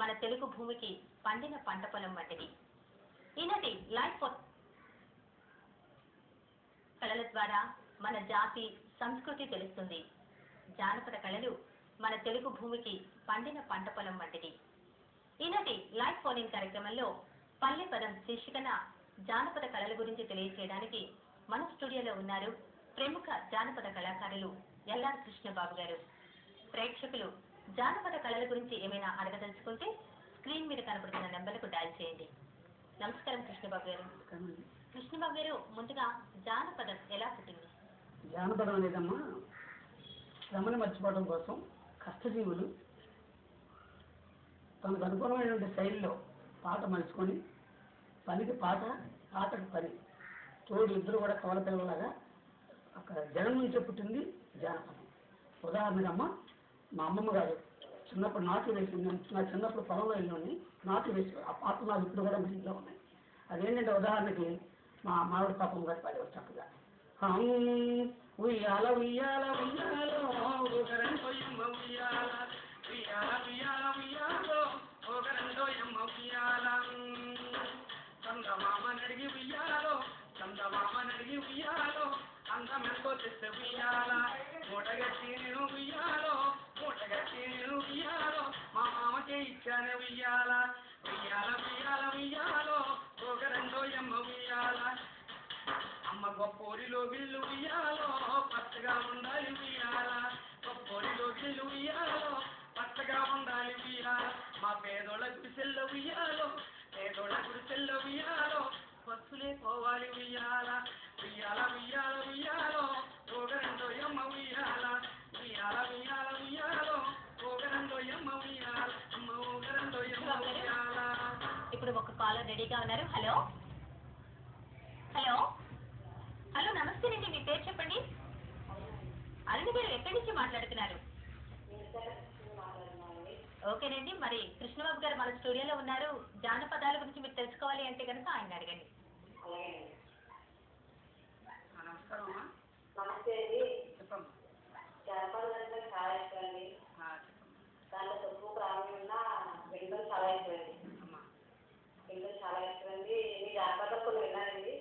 మన తెలుగు భూమికి పండిన పంట పొలం వంటిది. ఈనాటి లైఫ్ కళల ద్వారా మన జాతి సంస్కృతి తెలుస్తుంది. జానపద కళలు మన తెలుగు భూమికి పండిన పంట పొలం వంటిది. ఈనాటి లైవ్ ఫోన్ ఇన్ కార్యక్రమంలో పల్లె పదం శీర్షికన జానపద కళల గురించి తెలియజేయడానికి మన స్టూడియోలో ఉన్నారు ప్రముఖ జానపద కళాకారులు ఎల్ఆర్ కృష్ణబాబు గారు. ప్రేక్షకులు జానపద కళల గురించి ఏమైనా అడగదలుచుకుంటే స్క్రీన్ మీద కనపడుతున్న నెంబర్లకు డయల్ చేయండి. నమస్కారం కృష్ణబాబు గారు. కృష్ణబాబు గారు, ముందుగా జానపదం ఎలా పుట్టింది? జానపదం అనేదమ్మా శ్రమను మర్చిపోవడం కోసం కష్టజీవులు తనకు అనుకూలమైనటువంటి శైలిలో పాట మలుచుకొని పనికి పాట, ఆటకు పని, తోడు ఇద్దరు కూడా కవల పిల్లలాగా అక్కడ జనం నుంచే పుట్టింది జానపదం. ఉదాహరణగా అమ్మ, మా అమ్మమ్మ గారు చిన్నప్పుడు నాట్లు వేసింది. నా చిన్నప్పుడు పొలంలో వెళ్ళి నాట్లు వేసి ఆ పాటలు నాకు ఇప్పుడు కూడా ఇంట్లో ఉన్నాయి. అదేంటంటే ఉదాహరణకి మా మామిడి పాపం గారు పాడేవారు చక్కగా, ఉయ్యాల ఉయ్యాల ఉయ్యాలో ఒకరండోయమ్మ ఉయ్యాల, ఉయ్యాల ఉయ్యాల ఉయ్యాలో ఒకరండోయమ్మ ఉయ్యాల, చందమామ నడిగి ఉయ్యాలో, చందమామ నడిగి ఉయ్యాలో, అందమెంతో తెస్తే ఉయ్యాల, మూటగట్టి నేను ఉయ్యాలో, మూటగట్టి నేను ఉయ్యాలో, మా మామకే ఇచ్చానే ఉయ్యాల, ఉయ్యాల ఉయ్యాల ఉయ్యాలో ఒకరండోయమ్మ ఉయ్యాల, అమ్మ గొప్పోరిలో గిల్లు ఉయ్యాలో పచ్చగా ఉండాలి ఉయ్యాల, గొప్పోరిలో గిల్లు ఉయ్యాలో పచ్చగా ఉండాలి ఉయ్యాల, మా పేదోళ్ళ గుడిసెల్ల ఉయ్యాలో, పేదోళ్ళ గుడిసెల్ల ఉయ్యాలో పచ్చులే పోవాలి ఉయ్యాల, ఉయ్యాల ఉయ్యాల ఉయ్యాలో ఒకరండోయమ్మ ఉయ్యాల, ఉయ్యాల ఉయ్యాల ఉయ్యాలో ఒకరండోయమ్మ ఉయ్యాల, అమ్మ ఒకరండోయమ్మ ఉయ్యాల. ఇప్పుడు ఒక కాలర్ రెడీగా ఉన్నారు. హలో హలో హలో, నమస్తేనండి. మీ పేరు చెప్పండి. అరుణ్ గారు, ఎక్కడి నుంచి మాట్లాడుతున్నారు? ఓకేనండి. మరి కృష్ణబాబు గారు మన స్టూడియోలో ఉన్నారు. జానపదాల గురించి మీరు తెలుసుకోవాలి అంటే కనుక ఆయన అడగండి. నమస్కారం అమ్మా. నమస్తే అండి. చెప్పమ్మా. జానపదం అంటే చాలా ఇష్టం అండి. దాంట్లో తక్కువ ప్రాణం ఉన్న వినడం చాలా ఇష్టం అండి. వినడం చాలా ఇష్టం అండి. మీ జానపదాలు కొన్ని విన్నానండి.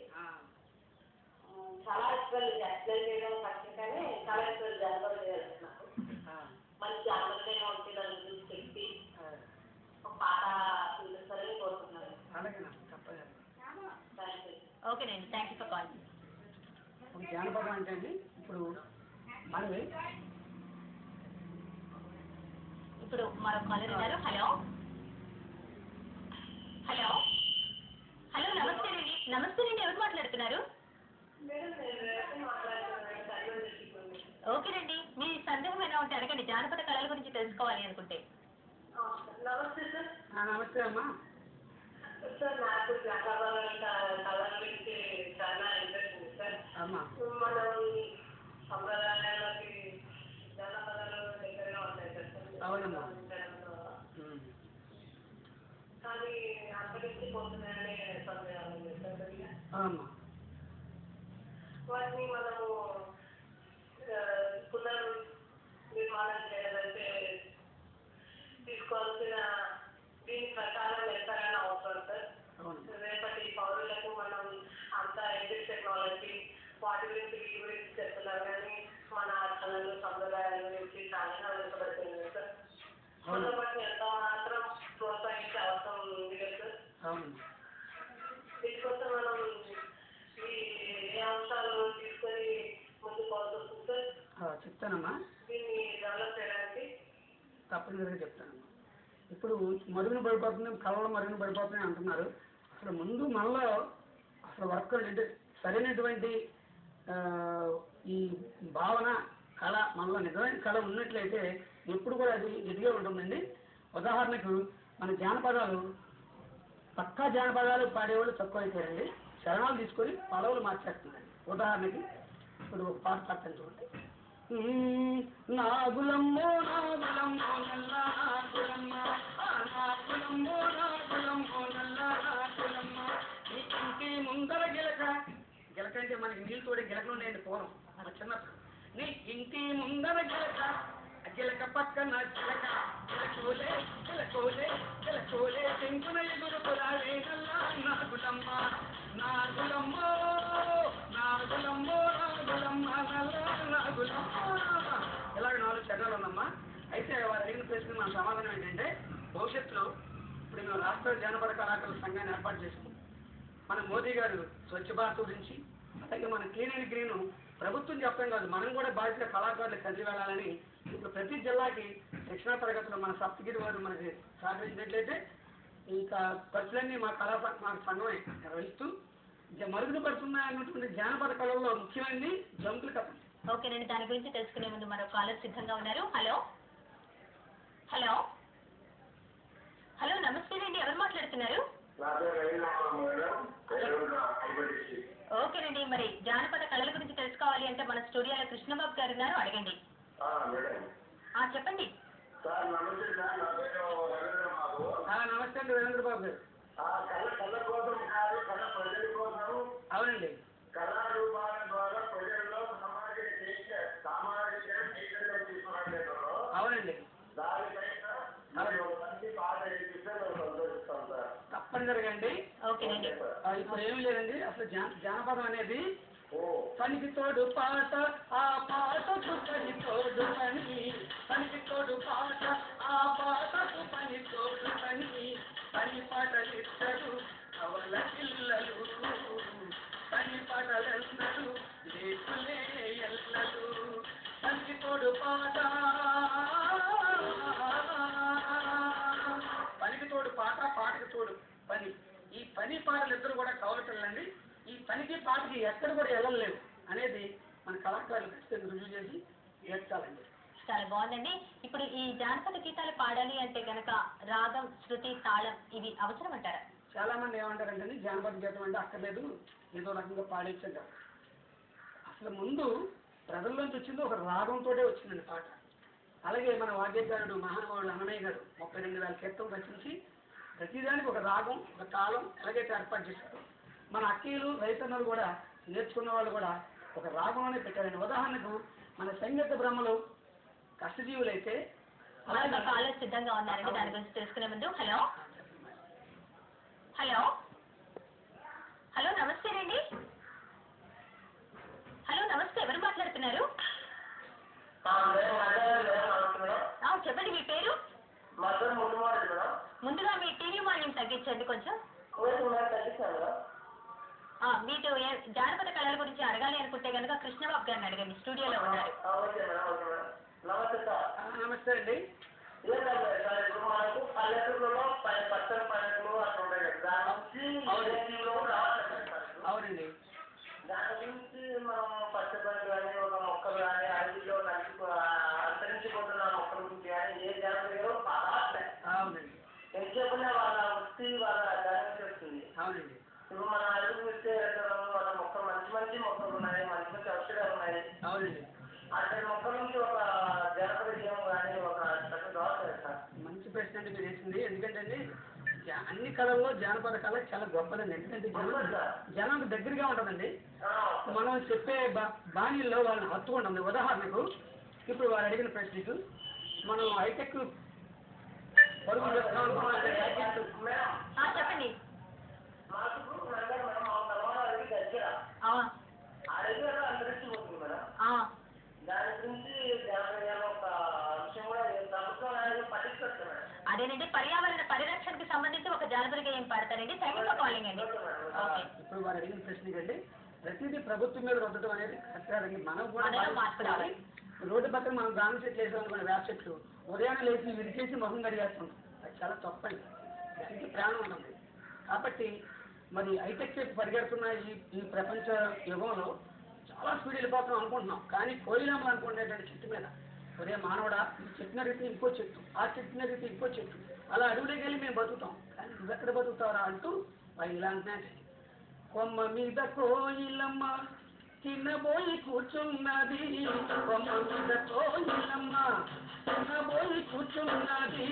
చాలా ఇష్టం అండి. ఎక్స్ప్లెయిన్ చేయడం కష్టం కానీ చాలా ఇష్టం జానపదం చేయాలి. నాకు మంచి జానపదం ఉంటే దాని గురించి చెప్పి ఒక పాట చూపిస్తారని కోరుతున్నాను. ఓకేనండి, థ్యాంక్ యూ ఫర్ కాలింగ్. ఒక జానపదం అంటే అండి ఇప్పుడు మనది. ఇప్పుడు మరో కాలర్ ఉన్నారు. హలో హలో హలో, నమస్తేనండి. నమస్తేనండి, ఎవరు మాట్లాడుతున్నారు? ఓకేనండి, మీ సందేహం ఎలా ఉంటే అడగండి. జానపద కళల గురించి తెలుసుకోవాలి అనుకుంటే. నమస్తే సార్. నమస్తే అమ్మా. సార్, నాకు జానపదాల కళ గురించి చాలా ఇంట్రెస్ట్ ఉంది సార్. మనం సంప్రదాయాలకి జానపదాలు దగ్గరగా ఉంటాయి సార్. అవునమ్మా. కానీ అంతరించి పోతున్నాయనే సందేహాలు సార్. అవునమ్మా. వాటిని మనము పునర్నిర్మాణం చేయాలంటే తీసుకోవాల్సిన దీని ప్రకారం ఎంతగానో అవసరం సార్. రేపటి పౌరులకు మనం అంత ఎడ్యుకేషన్ టెక్నాలజీ వాటి గురించి వీటి గురించి చెప్తున్నారు కానీ మన కళలు సంప్రదాయాల గురించి చాలా వెనుకబడుతుంది సార్. వాటిని ఎంత మాత్రం ప్రోత్సహించే అవసరం ఉంది కదా సార్. దీనికోసం మనం ఏ అంశాలు తీసుకొని ముందుకు పోవాల్సి సార్? చెప్తానమ్మా. దీన్ని డెవలప్ చేయడానికి తప్పనిసరిగా చెప్తానమ్మా. ఇప్పుడు మరుగున పడిపోతుంది, కళలు మరుగున పడిపోతున్నాయి అంటున్నారు. అసలు ముందు మనలో అసలు వర్క్ అంటే సరైనటువంటి ఈ భావన, కళ మనలో నిజమైన కళ ఉన్నట్లయితే ఎప్పుడు కూడా అది ఎదిగే ఉంటుందండి. ఉదాహరణకు మన జానపదాలు పక్కా జానపదాలు పాడేవాళ్ళు తక్కువ అయిపోయారండి. శరణాలు తీసుకొని పడవలు మార్చేస్తుందండి. ఉదాహరణకి ఇప్పుడు ఒక పాట పాడతాను చూడండి. నాగులమ్మో నాగులమ్మో నల్ల నాగులమ్మ, నాగులమ్మో నాగులమ్మో నల్ల నాగులమ్మ, నీ ఇంటి ముందర గిలక, గిలక అంటే మనకి నీళ్ళు తోడే గిలకలు ఉన్నాయండి పూర్వం మన చిన్నప్పుడు. నీ ఇంటి ముందర గిలక, గిలక పక్కన గిలక, గిలకోలే గిలకోలే గిలక నాగులమ్మో నాగులమ్మో నాగులమ్మ నాగులమ్మ ఇలాగ 4 చరణాలు ఉందమ్మా. అయితే వారు అడిగిన ప్రశ్న మన సమాధానం ఏంటంటే భవిష్యత్తులో ఇప్పుడు మేము రాష్ట్ర జానపద కళాకారుల సంఘాన్ని ఏర్పాటు చేసుకున్నాం. మన మోదీ గారు స్వచ్ఛ భారత్ గురించి అలాగే మన క్లీన్ అండ్ గ్రీన్ ప్రభుత్వం చెప్పడం కాదు, మనం కూడా బాధ్యత కళాకారులకు కలిసి వెళ్ళాలని ఇప్పుడు ప్రతి జిల్లాకి శిక్షణా తరగతిలో మన సప్తగిరి వారు మనకి సహకరించినట్లయితే ఇంకా ఖర్చులన్నీ మా మా సంఘమే నిర్వహిస్తూ మరుగున పడుతున్నాయన్నటువంటి జానపద కళల్లో ముఖ్యమైనది జంతుల కథ. ఓకేనండి, దాని గురించి తెలుసుకునే ముందు మరో కాలర్ సిద్ధంగా ఉన్నారు. హలో హలో హలో నమస్తే అండి, ఎవరు మాట్లాడుతున్నారు? ఓకేనండి, మరి జానపద కళల గురించి తెలుసుకోవాలి అంటే మన స్టూడియోలో కృష్ణబాబు గారు ఉన్నారు, అడగండి. చెప్పండి. నమస్తే అండి రవీంద్ర బాబు గారు. అవునండి. అవునండి, తప్పనిసరిగా అండి. ఓకేనండి. ఇప్పుడు ఏమి లేదండి, అసలు జానపదం అనేది పనికి తోడు పాట, ఆ పాటకు పని తోడు పని, పనికి తోడు పాట, ఆ పాటకు పని తోడు పని, పని పాటలిద్దరు అవల పిల్లలు, పని పాటలెల్లరు లేకులే ఎల్లలు, పనికి తోడు పాట, పనికి తోడు పాట, పాటకి తోడు పని. ఈ పని పాటలిద్దరు కూడా కౌలు పిల్లండి. ఈ పనికి పాటకి ఎక్కడ కూడా వెళ్ళలేవు అనేది మన కళాకారులు ఖచ్చితంగా రుజువు చేసి ఏర్చాలండి. చాలా బాగుందండి. ఇప్పుడు ఈ జానపద గీతాలు పాడాలి అంటే గనక రాగం, శృతి, తాళం ఇవి అవసరం అంటారా? చాలా మంది ఏమంటారంటే జానపద గీతం అంటే అక్కర్లేదు, ఏదో రకంగా పాడేచ్చంటారు. అసలు ముందు ప్రజల్లోంచి వచ్చింది ఒక రాగంతో వచ్చిందండి పాట. అలాగే మన వాద్యకారుడు మహానుభావుడు అన్నమయ్య గారు 32,000 కీర్తనలు రచించి ప్రతిదానికి ఒక రాగం, ఒక తాళం ఎలాగైతే ఏర్పాటు చేశారు. మన అక్కీలు రైతన్నలు కూడా నేర్చుకున్న వాళ్ళు కూడా ఒక రాగంలోనే పెట్టారండి. ఉదాహరణకు మన సంగీత బ్రహ్మలు కష్టజీవులైతే కాలేజ్ సిద్ధంగా ఉన్నారండి, దాని గురించి తెలుసుకునే ముందు. హలో హలో హలో నమస్తే అండి. హలో నమస్తే, ఎవరు మాట్లాడుతున్నారు? చెప్పండి, మీ పేరు? ముందుగా మీ టీవీ వాల్యూమ్ తగ్గించండి కొంచెం. మీకు జానపద కళల గురించి అడగాలి అనుకుంటే కనుక కృష్ణబాబు గారిని అడగండి, స్టూడియోలో ఉన్నారు. నమస్తే అండి. అవునండి. దాని గురించి మనం పచ్చబడి కానీ ఒక మొక్కలు కానీ అడవిలో అంతరించిపోతున్న మొక్కల గురించి కానీ ఏ జానపద పాడట్లేదు. అవునండి. ఎంతసేపునే వాళ్ళ వృత్తి వాళ్ళ దాని వస్తుంది. అవునండి. ఇప్పుడు మన అడుగు పెడితే వాళ్ళ మొక్కలు మంచి మొక్కలు ఉన్నాయి, మంచి ఔషధాలు ఉన్నాయి. అవునండి. అక్కడ మొక్కల నుంచి ఒక జానపద జీవం కానీ ఒక చక్కగా దోషలేదు సార్. మంచి ప్రశ్న అండి మీరు వేసింది. ఎందుకంటే అన్ని కళల్లో జానపద కళ చాలా గొప్పదండి. ఎందుకంటే జనానికి దగ్గరగా ఉంటుందండి. మనం చెప్పే బాణీల్లో వాళ్ళని హత్తుకుంటుంది. ఉదాహరణకు ఇప్పుడు వారు అడిగిన ప్రశ్నకు మనం హైటెక్ పరుగు చెప్పండి. అంతరించిపోతుంది మేడం. దాని గురించి ఒక విషయం కూడా పట్టించుకోవచ్చు మేడం. అదేనండి, పర్యావరణ పరిరక్షణకు సంబంధించి ఒక జానపద గేయం పాడతానండి. థ్యాంక్ యూ ఫర్ కాలింగ్ అండి. ఇప్పుడు వారు అడిగిన ప్రశ్నకండి ప్రతిదీ ప్రభుత్వం మీద రుద్దడం అనేది కరెక్ట్. మనం కూడా మార్పు రావాలి. రోడ్డు పక్కన మనం గానం చెట్లు వేసామనుకోండి, వేప చెట్లు ఉదయాన్నే లేచి విరిచేసి మొహం కడిగేస్తుంటాం. అది చాలా తప్పండి. దానికి ప్రాణం ఉంటుంది. కాబట్టి మరి హైటెక్ చెప్పి పరిగెడుతున్న ఈ ప్రపంచ యుగంలో చాలా స్పీడ్ వెళ్ళిపోతున్నాం అనుకుంటున్నాం. కానీ కోయిలాములు అనుకునేటువంటి చెట్టు మీద ఒరే మానవుడా, ఈ చెప్పిన రీతి ఇంకో చెట్టు, ఆ చెప్పిన రీతి ఇంకో చెట్టు, అలా అడవులోకి వెళ్ళి మేము బతుకుతాం. కానీ నువ్వెక్కడ బతుకుతావరా అంటూ వాళ్ళు ఇలా అంటున్నాయి. కొమ్మ మీద కోయిలమ్మ తిన్నబోయి కూర్చున్నది, కొమ్మ మీద కోయిలమ్మ తిన్నబోయి కూర్చున్నది,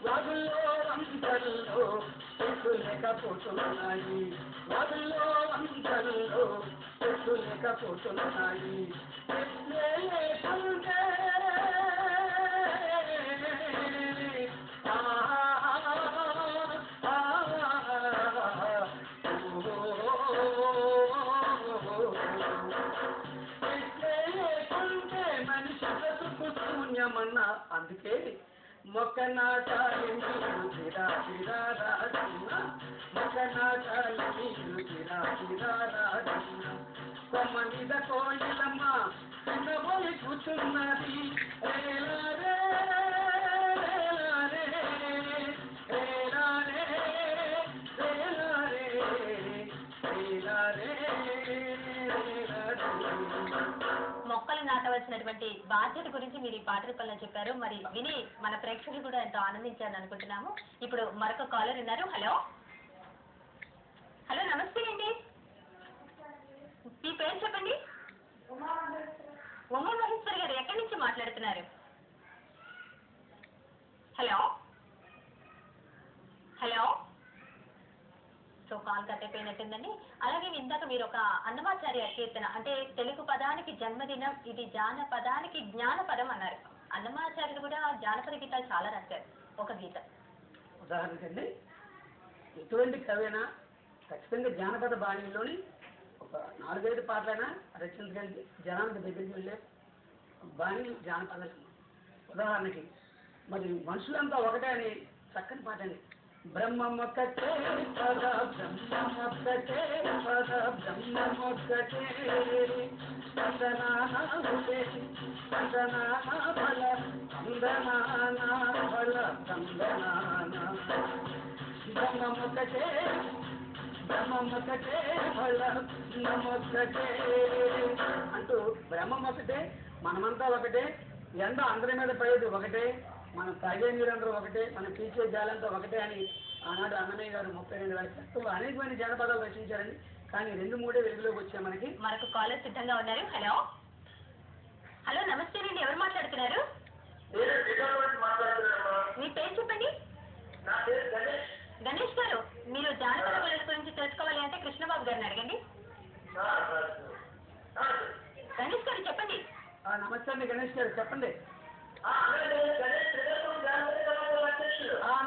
వాగుల్లో వంకల్లో చెట్టు లేకపోతున్నాయి, వాగుల్లో వంకల్లో చెట్టు లేకపోతున్నాయి. లేకుంటే రమ్మన్నా అందుకే మొక్క నాటాలి నీరు చిరా చిరా రాజన్న మొక్క నాటాలి నీరు చిరా చిరా రాజన్న కొమ్మ మీద కోయిలమ్మ చిన్నబోయి కూర్చున్నది రేలా రే రేలా రే రేలా రే రేలా రే రేలా రే రేలా రే. మొక్కలు నాటవలసినటువంటి బాధ్యత గురించి మీరు ఈ పాట రూపంలో చెప్పారు. మరి విని మన ప్రేక్షకులు కూడా ఎంతో ఆనందించారని అనుకుంటున్నాము. ఇప్పుడు మరొక కాలర్ ఉన్నారు. హలో హలో నమస్తే అండి, మీ పేరు చెప్పండి. ఉమా మహేశ్వరి గారు ఎక్కడి నుంచి మాట్లాడుతున్నారు? Hello hello so call cut అయిపోయినట్టుందండి. అలాగే ఇందాక మీరు ఒక అన్నమాచార్య కీర్తన అంటే తెలుగు పదానికి జన్మదినం, ఇది జానపదానికి జ్ఞానపదం అన్నారు. అన్నమాచార్యులు కూడా జానపద గీతాలు చాలా రాశారు. ఒక గీతం ఉదాహరణకండి, ఎటువంటి కవైనా ఖచ్చితంగా జానపద బాణీలోని ఒక 4-5 పాటలైనా రచించగలిగి జనానికి దగ్గరికి వెళ్ళే బాణీ జానపదాలు. ఉదాహరణకి మరి మనుషులంతా ఒకటే అని చక్కని పాట అండి. బ్రహ్మమొక్కటే పద బ్రహ్మమొక్కటే పద బ్రహ్మమొక్కటే కందనానాములే కందనానా ఫల కందనానా ఫల కందనానా బ్రహ్మమొక్కటే బ్రహ్మమొక్కటే ఫల బ్రహ్మమొక్కటే అంటూ బ్రహ్మమొక్కటే, మనమంతా ఒకటే, ఎండ అందరి మీద పడేది ఒకటే, మనం తాగే నీరందరూ ఒకటే, మనం పీచే జాలంతా ఒకటే అని ఆనాడు అన్నమయ్య గారు 32,000 పుస్తకాలు అనేకమైన జానపదాలు రచించారండి. కానీ 2-3 వెలుగులోకి వచ్చాయి మనకి. మరొక కాలర్ సిద్ధంగా ఉన్నారు. హలో హలో నమస్తే అండి, ఎవరు మాట్లాడుతున్నారు? మీ పేరు చెప్పండి. గణేష్ గారు, మీరు జానపద కళల గురించి తెలుసుకోవాలి అంటే కృష్ణబాబు గారిని అడగండి. గణేష్ గారు చెప్పండి. నమస్తే అండి గణేష్ గారు, చెప్పండి.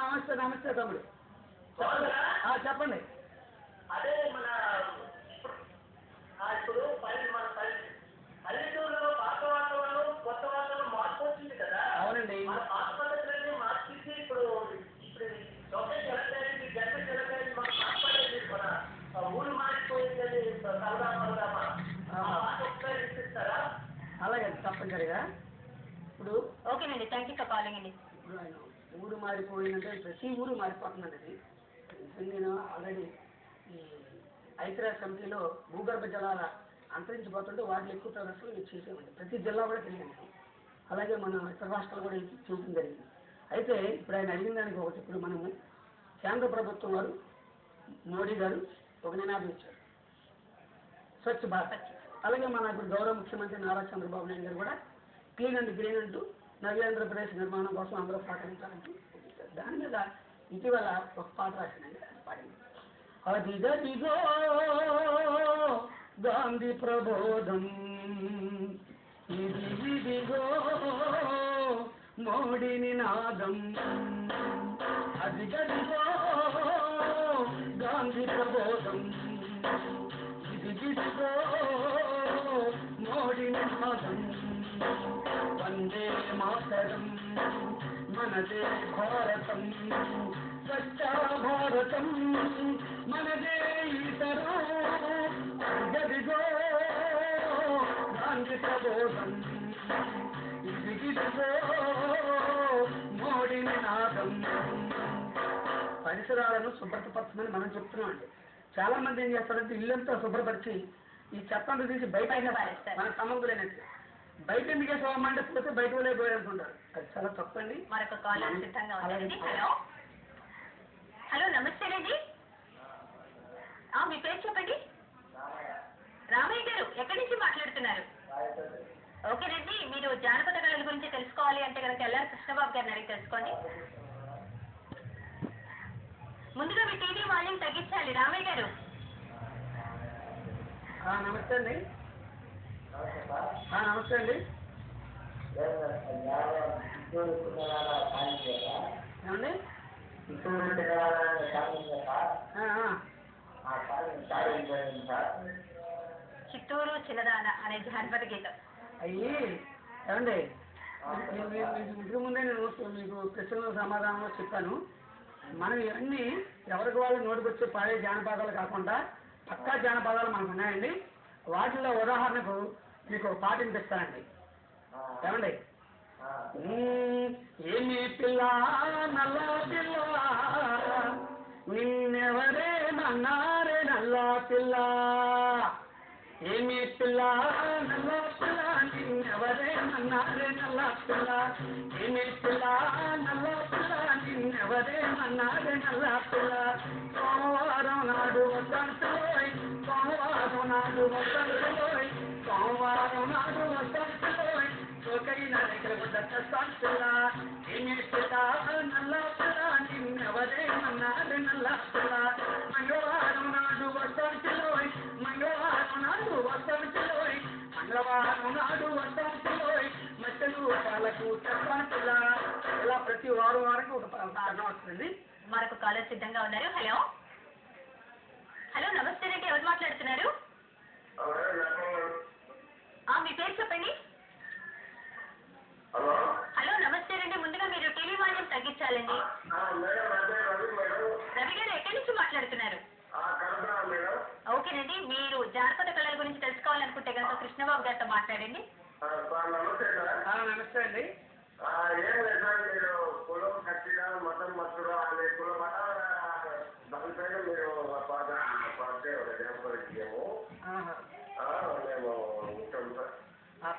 నమస్తే నమస్తే తమ్ముడు, చెప్పండి. అదే మన ఇప్పుడు మన పల్లెటూరులో పాత వాతావరణం కొత్త వాతావరణం మార్పు వచ్చింది కదా. అవునండి. మన పాత పద్ధతులన్నీ మార్చేసి ఇప్పుడు లొకేషన్ జరగలేదు, జన్మ జరగలేదు, మన మాట్లాడేది మన ఊరు మారిపోయిందని సరదామా ఒకసారి ఇస్తారా? అలాగే తప్పనిసరిగా. ఇప్పుడు ఓకేనండి, థ్యాంక్ యూ ఫర్ కాలింగ్ అండి. ఇప్పుడు ఆయన ఊరు మారిపోయిందంటే ప్రతి ఊరు మారిపోతుందండి. నేను ఆల్రెడీ ఈ ఐక్యరాజ్య సమితిలో భూగర్భ జలాల అంతరించిపోతుంటే వాటిని ఎక్కువ ప్రదర్శనలు మీరు చేసేవండి. ప్రతి జిల్లా కూడా తెలియండి. అలాగే మన ఇతర రాష్ట్రాలు కూడా చేయడం జరిగింది. అయితే ఇప్పుడు ఆయన అడిగిన దానికి ఒకటి, ఇప్పుడు మనము కేంద్ర ప్రభుత్వం వారు మోడీ గారు ఒక నినాదం ఇచ్చారు, స్వచ్ఛ భారత్. అలాగే మన ఇప్పుడు గౌరవ ముఖ్యమంత్రి నారా చంద్రబాబు నాయుడు గారు కూడా క్లీన్ అండ్ గ్రీన్ అంటూ నవ్యాంధ్రప్రదేశ్ నిర్మాణం కోసం అందరూ సహకరించాలంటూ దాని మీద ఇటీవల ఒక పాట రాసిందండి, అది పాడింది. అదిగదిగో గాంధీ ప్రబోధం, ఇదిగో మోడీ నినాదం, అదిగదిగో గాంధీ ప్రబోధం, ఇదిగో మోడీ నినాదం, వందే మాతరం మనదే భారతం, స్వచ్ఛ భారతం మనదే ఈతరం, గదిగో గాంధీ ప్రబోధం, ఇదిగో మోడీ నినాదం. పరిసరాలను శుభ్రతపరచమని మనం చెప్తున్నాం అండి. చాలా మంది ఏం చేస్తారంటే ఇల్లంతా శుభ్రపరిచి ఈ చెత్తంతా తీసి బయట మన సమగ్రైనట్టు బయట ఎందుకే సోమంటే పోతే బయట వాళ్ళే పోయారనుకుంటారు. అది చాలా తప్పండి. మరొక కాలర్ సిద్ధంగా ఉందండి. హలో హలో నమస్తేనండి, మీ పేరు చెప్పండి. రామయ్య గారు, ఎక్కడి నుంచి మాట్లాడుతున్నారు? ఓకేనండి, మీరు జానపద కళల గురించి తెలుసుకోవాలి అంటే కనుక ఎల్ఆర్ కృష్ణబాబు గారిని అడిగి తెలుసుకోండి. ముందుగా మీ టీవీ వాల్యూమ్ తగ్గించాలి. రామయ్య గారు నమస్తే అండి. నమస్తే అండి. ఏమండి? చిత్తూరు చిన్నదాన అనే జానపద గీతం. అయ్యి ఏమండి ఇంతకు ముందే నేను మీకు ప్రశ్నల సమాధానంలో చెప్పాను. మనం ఇవన్నీ ఎవరికి వాళ్ళు నోటికొచ్చి పాడే జానపదాలు కాకుండా పక్కా జానపదాలు మనకు ఉన్నాయండి. వాటిల్లో ఉదాహరణకు మీకు ఒక పాట వినిపిస్తానండి. ఏమండి? ఏమి పిల్ల నల్ల పిల్ల నిన్నెవరే నన్నారే నల్ల పిల్ల, ఏమి పిల్ల నల్ల పిల్ల నిన్నెవరే నన్నారే నల్ల పిల్ల, ఏమి పిల్ల నల్ల పిల్ల నిన్నెవరే నన్నారే నల్ల పిల్ల, సోమవారం నాడు వస్తాంలోయ్ సోమవారం నాడు వస్తాంలోయ్ సోమవారం నాడు వస్తాంలోయ్ సోకైన దగ్గర వస్తాం పిల్ల, ఏమి పిల్ల నల్ల పిల్ల నిన్నెవరే నన్నారే నల్ల పిల్ల, మంగళవారం నాడు వస్తాంలోయ్ మంగళవారం నాడు వస్తాంలోయ్ మంగళవారం నాడు వస్తాంలోయ్ మట్టలు పాలకు చెప్పాను పిల్ల. ఇలా ప్రతి వారం వారికి ఒక పాఠం వస్తుంది. మరొక కాలర్ సిద్ధంగా ఉన్నారు. హలో హలో నమస్తే అండి, ఎవరు మాట్లాడుతున్నారు? మీ పేరు చెప్పండి. హలో నమస్తే అండి, ముందుగా మీరు టీవీ వాల్యూం తగ్గించాలండి. రవి గారు ఎక్కడి నుంచి మాట్లాడుతున్నారు? ఓకేనండి, మీరు జానపద కళల గురించి తెలుసుకోవాలనుకుంటే కనుక కృష్ణబాబు గారితో మాట్లాడండి. నమస్తే అండి. ఏం లేదు సార్, మీరు కులం ఖచ్చితంగా మతం మత్తులు అనే కుల మతాల దానిపైన మీరు పాటే జానపదము మేము ఉంటాం సార్.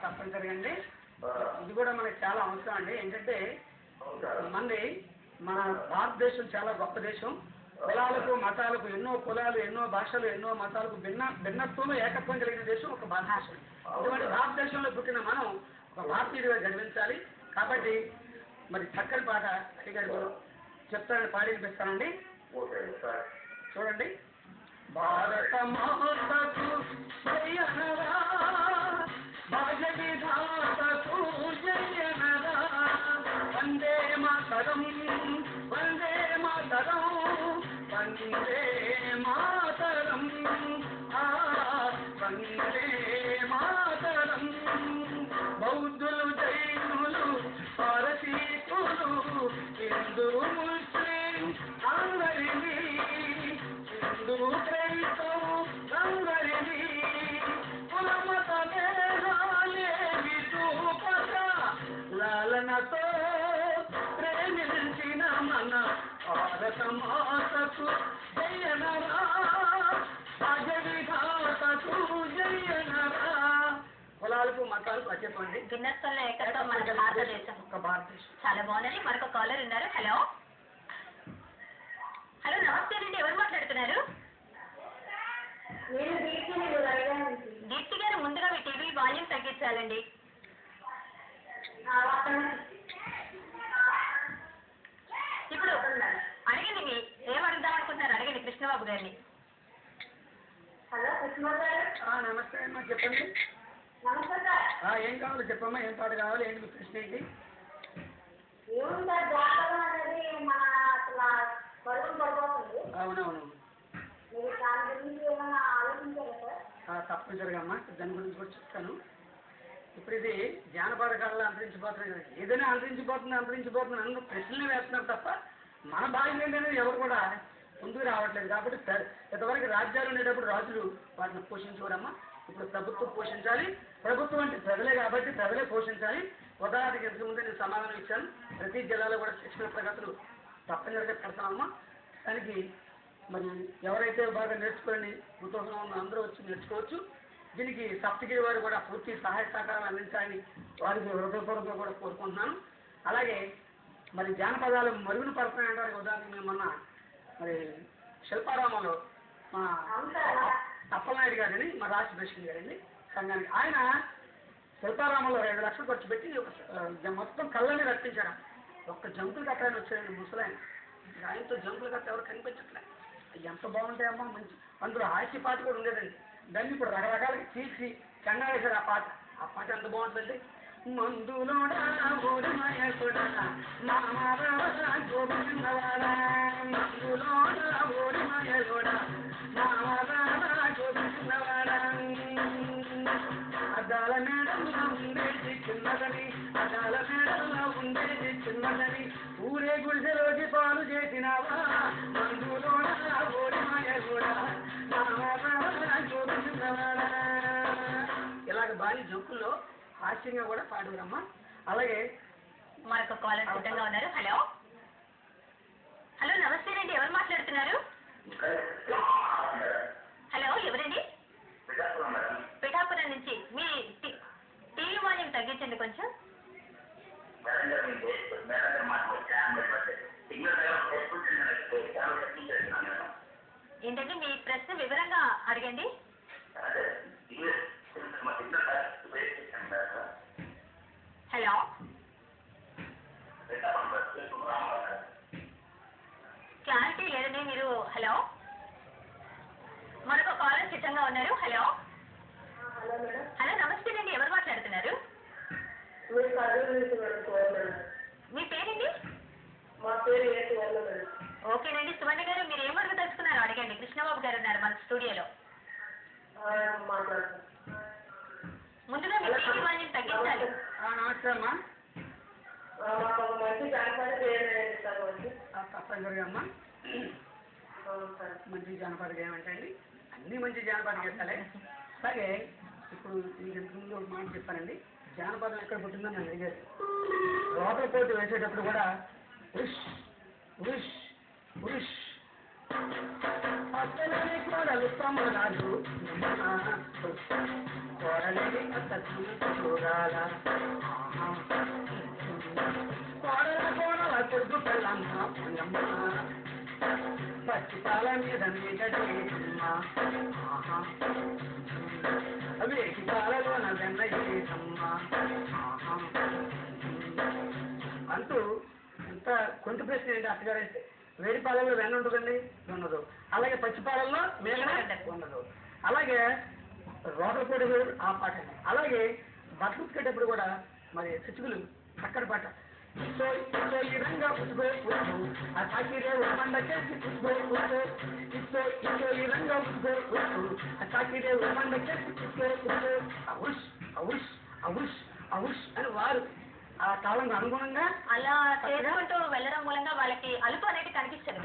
తప్పనిసరిగా అండి, ఇది కూడా మనకి చాలా అవసరం అండి. ఏంటంటే మంది మన భారతదేశం చాలా గొప్ప దేశం. కులాలకు మతాలకు ఎన్నో కులాలు ఎన్నో భాషలు ఎన్నో మతాలకు భిన్నత్వంలో ఏకత్వం కలిగిన దేశం ఒక భారతదేశం. ఇటువంటి భారతదేశంలో పుట్టిన మనం ఒక భారతీయుడిగా గర్వించాలి. కాబట్టి మరి చక్కని పాట అడిగారు, చెప్తానని పాడి వినిపిస్తానండి. చూడండి. భారత మాతకు జయనరా భాగ్య విధాతకు జయనరా వందే మాతరం వందే మాతరం వందే మాతరం వందే మాతరం. బౌద్ధులు జైనులు పారసీకులు హిందూ ముస్లిం అందరినీ హిందూ క్రైస్తవు అందరినీ కులమత భేదాలేవి చూపక లాలనతో ప్రేమించిన మన భారత మాతకు జయనరా భాగ్య విధాతకు జయనరా. కులాలకు మతాలకు అత్యపండి భిన్నత్వంలో ఏకత్వం మన భారతదేశం ఒక భారతదేశం. చాలా బాగుందండి. మరొక కాలర్ ఉన్నారు. హలో హలో నమస్తే అండి, ఎవరు మాట్లాడుతున్నారు? దీప్తి గారు, ముందుగా మీ టీవీ వాల్యూం తగ్గించాలండి. ఇప్పుడు అడగండి, మీ ఏం అడుగుదాం అనుకుంటున్నారు అడగండి కృష్ణబాబు గారిని. హలో కృష్ణబాబు గారు. నమస్తే అమ్మా, చెప్పండి. నమస్తే సార్. ఏం కావాలి చెప్పమ్మా, ఏం పాట కావాలి, ఏంటి మీ ప్రశ్న ఏంటి? ఏముంది సార్, జాతకం అనేది మన అసలు పరుగులు పడిపోతుంది. అవునవును, మీరు దాని గురించి ఏమైనా ఆలోచించారా సార్? తప్పనిసరిగా అమ్మా, దాని గురించి కూడా చెప్తాను. ఇప్పుడు ఇది జానపద కళలు అంతరించిపోతున్నాయి కదా, ఏదైనా అంతరించిపోతుంది అందరూ ప్రశ్నలు వేస్తున్నారు తప్ప మన భాగ్యం ఏంటనేది ఎవరు కూడా ముందుకు రావట్లేదు. కాబట్టి ఇంతవరకు రాజ్యాలు ఉండేటప్పుడు రాజులు వాటిని పోషించేవారమ్మా. ఇప్పుడు ప్రభుత్వం పోషించాలి. ప్రభుత్వం అంటే ప్రజలే కాబట్టి ప్రజలే పోషించాలి. ఉదాహరణకి ఇంతకు ముందే నేను సమాధానం ఇచ్చాను. ప్రతి జిల్లాలో కూడా శిక్షణ తరగతులు తప్పనిసరిగా పెడతామమ్మా. దానికి మరి ఎవరైతే బాగా నేర్చుకోండి కుతూహలం ఉన్న అందరూ వచ్చి నేర్చుకోవచ్చు. దీనికి సప్తగిరి వారు కూడా పూర్తి సహాయ సహకారాలు అందించాలని వారికి హృదయపూర్వకంగా కూడా కోరుకుంటున్నాను. అలాగే మరి జానపదాలు మరుగున పడుతున్నాయంటారు. ఉదాహరణకి మేము మొన్న మరి శిల్పారామంలో మా అప్పలనాయుడు గారని మా రాష్ట్ర ప్రెసిడెంట్ గారండి సంఘానికి, ఆయన శిల్పారామంలో 2 లక్షలు ఖర్చు పెట్టి మొత్తం కళ్ళని రప్పించారు. ఒక్క జంతువులు కట్టాలని వచ్చారండి ముసలాయన. ఆయనతో జంతువులు కట్ట ఎవరు కనిపించట్లే. ఎంత బాగుంటాయమ్మా, మంచి అందులో హాస్య పాట కూడా ఉండేదండి. దాన్ని ఇప్పుడు రకరకాలకి తీసి కన్నా వేశారు. ఆ పాట ఎంత బాగుంటుందండి. మందులోడా ఓడిమయ కూడా మామరా గోవిందవాడా మందులోడా ఓడిమయ కూడా మామరా గోవిందవాడా అద్దాల మేడం ఉండేది చిన్నదని అదాల మేడల్లో ఉండేది చిన్నదని ఊరే గుడిసెలోకి పాలు చేసినావా మందులోన ఓడి మాయ కూడా ఇలాగ బాగా జోకుల్లో హాస్యంగా కూడా పాడురమ్మా. అలాగే మరొక కాలర్ సిద్ధంగా ఉన్నారు. హలో హలో నమస్తేనండి, ఎవరు మాట్లాడుతున్నారు? హలో ఎవరండి? పిఠాపురం నుంచి. మీ టీవీ వాల్యూమ్ తగ్గించండి కొంచెం. ఏంటంటే మీ ప్రశ్న వివరంగా అడగండి. హలో క్లారిటీ లేదండి మీరు. హలో మరొక కాలర్ సిద్ధంగా ఉన్నారు. Hello hello madam. హలో నమస్తేనండి, ఎవరు మాట్లాడుతున్నారు? మీరు కర్నూలు నుంచి మేడం. మీ పేరండి? మా పేరు ఏ సువర్ణ మేడం. ఓకేనండి సువర్ణ గారు, మీరు ఏం వరకు తెలుసుకున్నారో అడగండి. కృష్ణబాబు గారు ఉన్నారు మన స్టూడియోలో. మాట్లాడుతున్నాను. ముందుగా మీ టీవీ వాల్యూమ్ తగ్గించాలి. నమస్తే అమ్మా. మాకు ఒక మంచి జానపద గేయం ఇస్తాను అండి. తప్పనిసరిగా అమ్మా. మంచి జానపద గేయం అంటే అండి అన్ని మంచి జానపద గీతాలే. అలాగే ఇప్పుడు మీకు ఇంతకుముందు ఒక మాట చెప్పానండి, జానపదం ఎక్కడ పుట్టిందని నన్ను అడిగారు. లోపల పోటీ వేసేటప్పుడు కూడా ఉష్ ఉష్ ఉష్ అత్తలేని కోడలు తమ్మురాలు కోడలేని అత్త చూడాల కోడల కోడల కొద్దు పిల్లమ్మ పచ్చి పాల మీద మీగడేమ్మా వేసి పాలలోన వెన్నయ్యేసమ్మా అంటూ ఎంత కొంత ప్రశ్న ఏంటి అత్తగారు అయితే, వేడి పాలలో వెన్న ఉంటుందండి, ఉండదు. అలాగే పచ్చి పాలల్లో మేఘన ఉండదు. అలాగే రోడ్ల పొడి ఆ పాట. అలాగే బట్టలు ఉతికేటప్పుడు కూడా మరి శిశువులు చక్కటి పాట. సో ఈ రంగా ఉసుకో ఉసుకో ఆ సాకిరే ఉమ్మండకేసి ఉసుకో ఉసుకో ఇస్తో ఈ రంగా ఉసుకో ఉసుకో ఆ సాకిరే ఉమ్మండకేసి ఉసుకో ఉసుకో అవుష్ అవుష్ అవుష్ అవుష్ అని వారు ఆ కాలంకు అనుగుణంగా అలా చేసుకుంటూ వెళ్ళడం మూలంగా వాళ్ళకి అలుపు అనేది కనిపిస్తుంది.